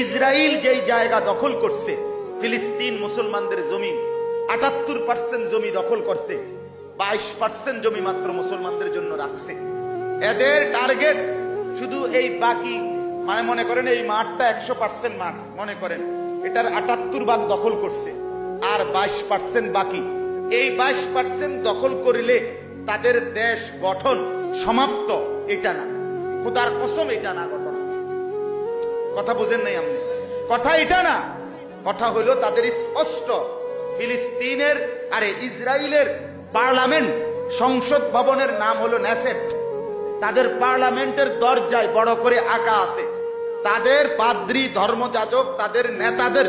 Israel যেই জায়গা দখল করছে, ফিলিস্তিন মুসলমানদের জমি ৭৮% জমি দখল করছে, 22% জমি মাত্র মুসলমানদের জন্য রাখছে। এদের টার্গেট শুধু এই বাকি, মানে মনে করেন এই মাঠটা 100% মাঠ মনে করেন, এটার ৭৮ ভাগ দখল করছে আর 22% বাকি। এই 22% দখল করিলে তাদের দেশ গঠন সমাপ্ত, এটা না, খোদার কসম এটা না ঘটনা। কথা বুঝেন নাই আপনি? কথা এটা না, কথা হলো তাদের স্পষ্ট ফিলিস্তিনের আরে ইসরায়েলের পার্লামেন্ট, সংসদ ভবনের নাম হলো নেসেট। তাদের পার্লামেন্টের দরজায় বড় করে আঁকা আছে। তাদের পাদ্রী, ধর্মযাজক, তাদের নেতাদের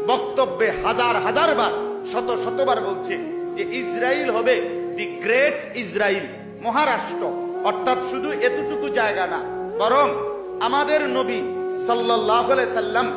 বক্তব্যে হাজার হাজার বার, শত শতবার বলছে যে ইসরায়েল হবে দি গ্রেট ইসরায়েল, মহারাষ্ট্র। অর্থাৎ শুধু এতটুকু জায়গা না, বরং আমাদের নবী সাল্লাল্লাহু আলাইহি সাল্লাম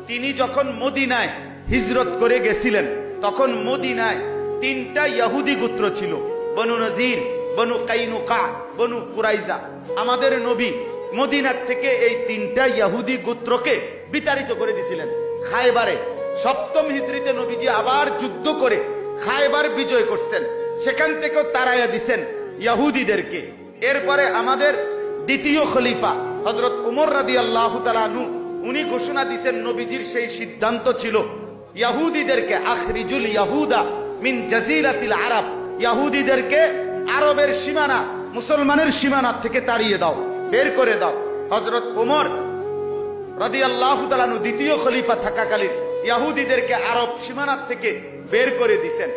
তিনি যখন মদিনায় হিজরত করে গেছিলেন, তখন মদিনায় 3টা ইহুদি গোত্র ছিল, বনু নজির, বনু কাইনুকা, বনু কুরাইজা। আমাদের নবী মদিনার থেকে এই 3টা ইহুদি গোত্রকে বিতাড়িত করে দিয়েছিলেন খায়বারে। 7ম হিজরিতে নবীজি আবার যুদ্ধ করে খায়বার বিজয় করছেন, সেখান থেকেও তাড়াইয়া দিছেন ইহুদিদেরকে। এরপরে আমাদের দ্বিতীয় খলিফা হযরত উমর রাদিয়াল্লাহু তাআলা আনহু, উনি ঘোষণা দিয়েছেন, নবীজির সেই সিদ্ধান্ত ছিল ইহুদিদেরকে আখরিজুল ইয়াহুদা মিন জাজিরাতিল আরব, ইহুদিদেরকে আরবের সীমানা, মুসলমানের সীমানা থেকে তাড়িয়ে দাও, বের করে দাও। হযরত উমর রাদিয়াল্লাহু তাআলা আনহু দ্বিতীয় খলিফা থাকাকালীন ইহুদিদেরকে আরব সীমানা থেকে বের করে দিয়েছেন।